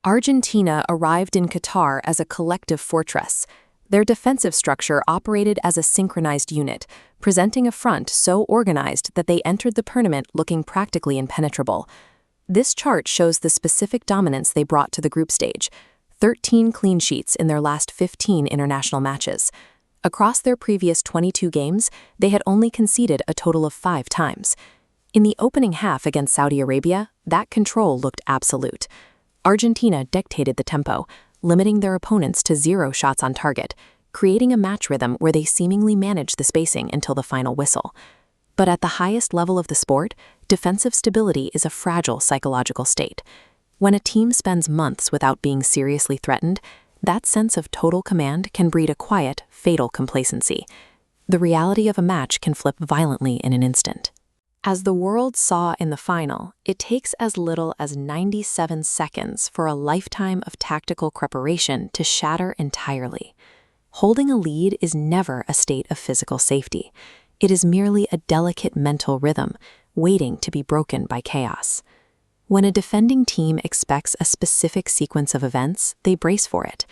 Argentina arrived in Qatar as a collective fortress. Their defensive structure operated as a synchronized unit, presenting a front so organized that they entered the tournament looking practically impenetrable. This chart shows the specific dominance they brought to the group stage: 13 clean sheets in their last 15 international matches. Across their previous 22 games, they had only conceded a total of 5 times. In the opening half against Saudi Arabia, that control looked absolute. Argentina dictated the tempo, limiting their opponents to 0 shots on target, creating a match rhythm where they seemingly managed the spacing until the final whistle. But at the highest level of the sport, defensive stability is a fragile psychological state. When a team spends months without being seriously threatened, that sense of total command can breed a quiet, fatal complacency. The reality of a match can flip violently in an instant. As the world saw in the final, it takes as little as 97 seconds for a lifetime of tactical preparation to shatter entirely. Holding a lead is never a state of physical safety. It is merely a delicate mental rhythm, waiting to be broken by chaos. When a defending team expects a specific sequence of events, they brace for it.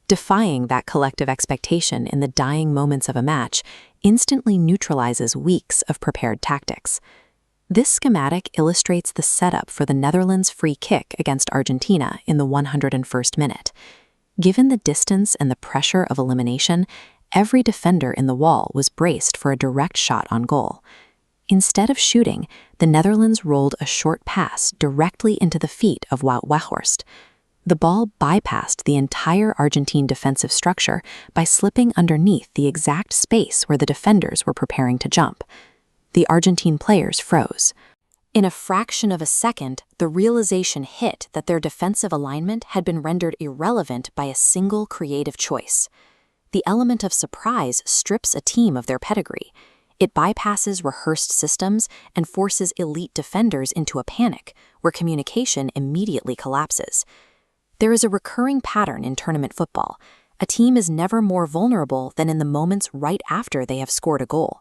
Defying that collective expectation in the dying moments of a match instantly neutralizes weeks of prepared tactics. This schematic illustrates the setup for the Netherlands' free kick against Argentina in the 101st minute. Given the distance and the pressure of elimination, every defender in the wall was braced for a direct shot on goal. Instead of shooting, the Netherlands rolled a short pass directly into the feet of Wout Weghorst. The ball bypassed the entire Argentine defensive structure by slipping underneath the exact space where the defenders were preparing to jump. The Argentine players froze. In a fraction of a second, the realization hit that their defensive alignment had been rendered irrelevant by a single creative choice. The element of surprise strips a team of their pedigree. It bypasses rehearsed systems and forces elite defenders into a panic, where communication immediately collapses. There is a recurring pattern in tournament football. A team is never more vulnerable than in the moments right after they have scored a goal.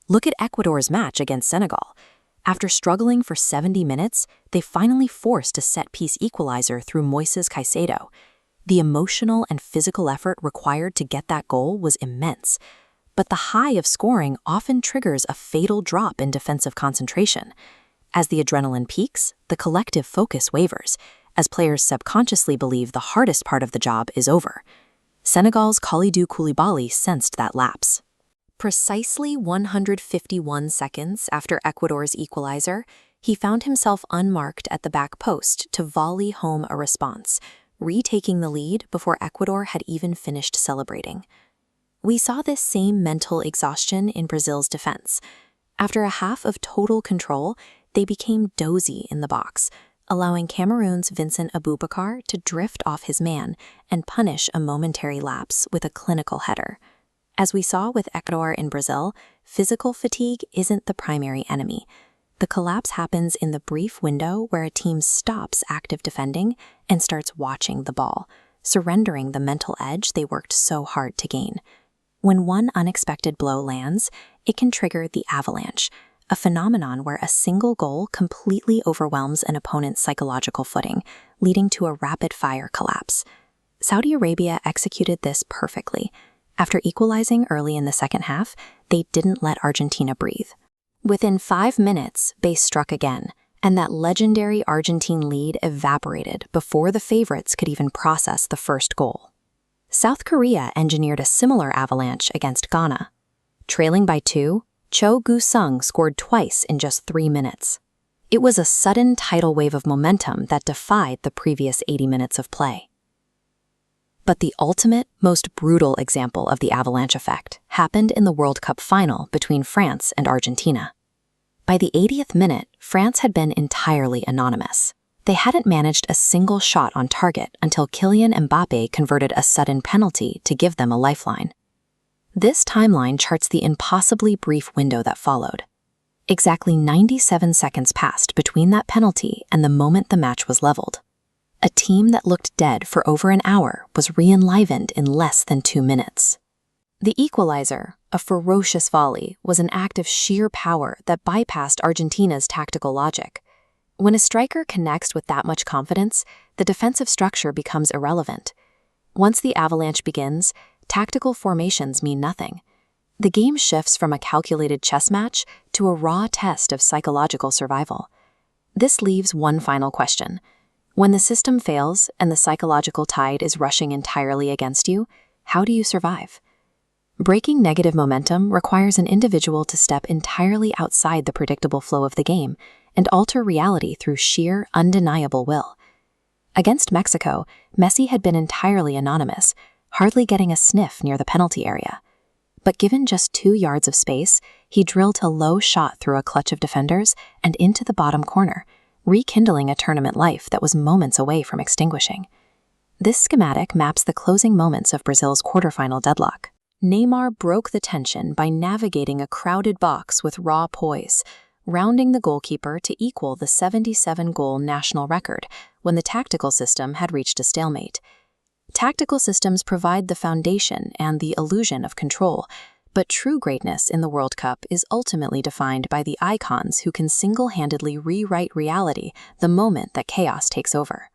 Look at Ecuador's match against Senegal. After struggling for 70 minutes, they finally forced a set-piece equalizer through Moises Caicedo. The emotional and physical effort required to get that goal was immense. But the high of scoring often triggers a fatal drop in defensive concentration. As the adrenaline peaks, the collective focus wavers, as players subconsciously believe the hardest part of the job is over. Senegal's Kalidou Koulibaly sensed that lapse. Precisely 151 seconds after Ecuador's equalizer, he found himself unmarked at the back post to volley home a response, retaking the lead before Ecuador had even finished celebrating. We saw this same mental exhaustion in Brazil's defense. After a half of total control, they became dozy in the box, allowing Cameroon's Vincent Aboubakar to drift off his man and punish a momentary lapse with a clinical header. As we saw with Ecuador in Brazil, physical fatigue isn't the primary enemy. The collapse happens in the brief window where a team stops active defending and starts watching the ball, surrendering the mental edge they worked so hard to gain. When one unexpected blow lands, it can trigger the avalanche, a phenomenon where a single goal completely overwhelms an opponent's psychological footing, leading to a rapid-fire collapse. Saudi Arabia executed this perfectly. After equalizing early in the second half, they didn't let Argentina breathe. Within 5 minutes, they struck again, and that legendary Argentine lead evaporated before the favorites could even process the first goal. South Korea engineered a similar avalanche against Ghana. Trailing by 2, Cho Gu-sung scored twice in just 3 minutes. It was a sudden tidal wave of momentum that defied the previous 80 minutes of play. But the ultimate, most brutal example of the Avalanche Effect happened in the World Cup final between France and Argentina. By the 80th minute, France had been entirely anonymous. They hadn't managed a single shot on target until Kylian Mbappé converted a sudden penalty to give them a lifeline. This timeline charts the impossibly brief window that followed. Exactly 97 seconds passed between that penalty and the moment the match was leveled. A team that looked dead for over an hour was re-enlivened in less than 2 minutes. The equalizer, a ferocious volley, was an act of sheer power that bypassed Argentina's tactical logic. When a striker connects with that much confidence, the defensive structure becomes irrelevant. Once the avalanche begins, tactical formations mean nothing. The game shifts from a calculated chess match to a raw test of psychological survival. This leaves one final question. When the system fails and the psychological tide is rushing entirely against you, how do you survive? Breaking negative momentum requires an individual to step entirely outside the predictable flow of the game and alter reality through sheer, undeniable will. Against Mexico, Messi had been entirely anonymous, hardly getting a sniff near the penalty area. But given just 2 yards of space, he drilled a low shot through a clutch of defenders and into the bottom corner, rekindling a tournament life that was moments away from extinguishing. This schematic maps the closing moments of Brazil's quarterfinal deadlock. Neymar broke the tension by navigating a crowded box with raw poise, rounding the goalkeeper to equal the 77-goal national record when the tactical system had reached a stalemate. Tactical systems provide the foundation and the illusion of control, but true greatness in the World Cup is ultimately defined by the icons who can single-handedly rewrite reality the moment that chaos takes over.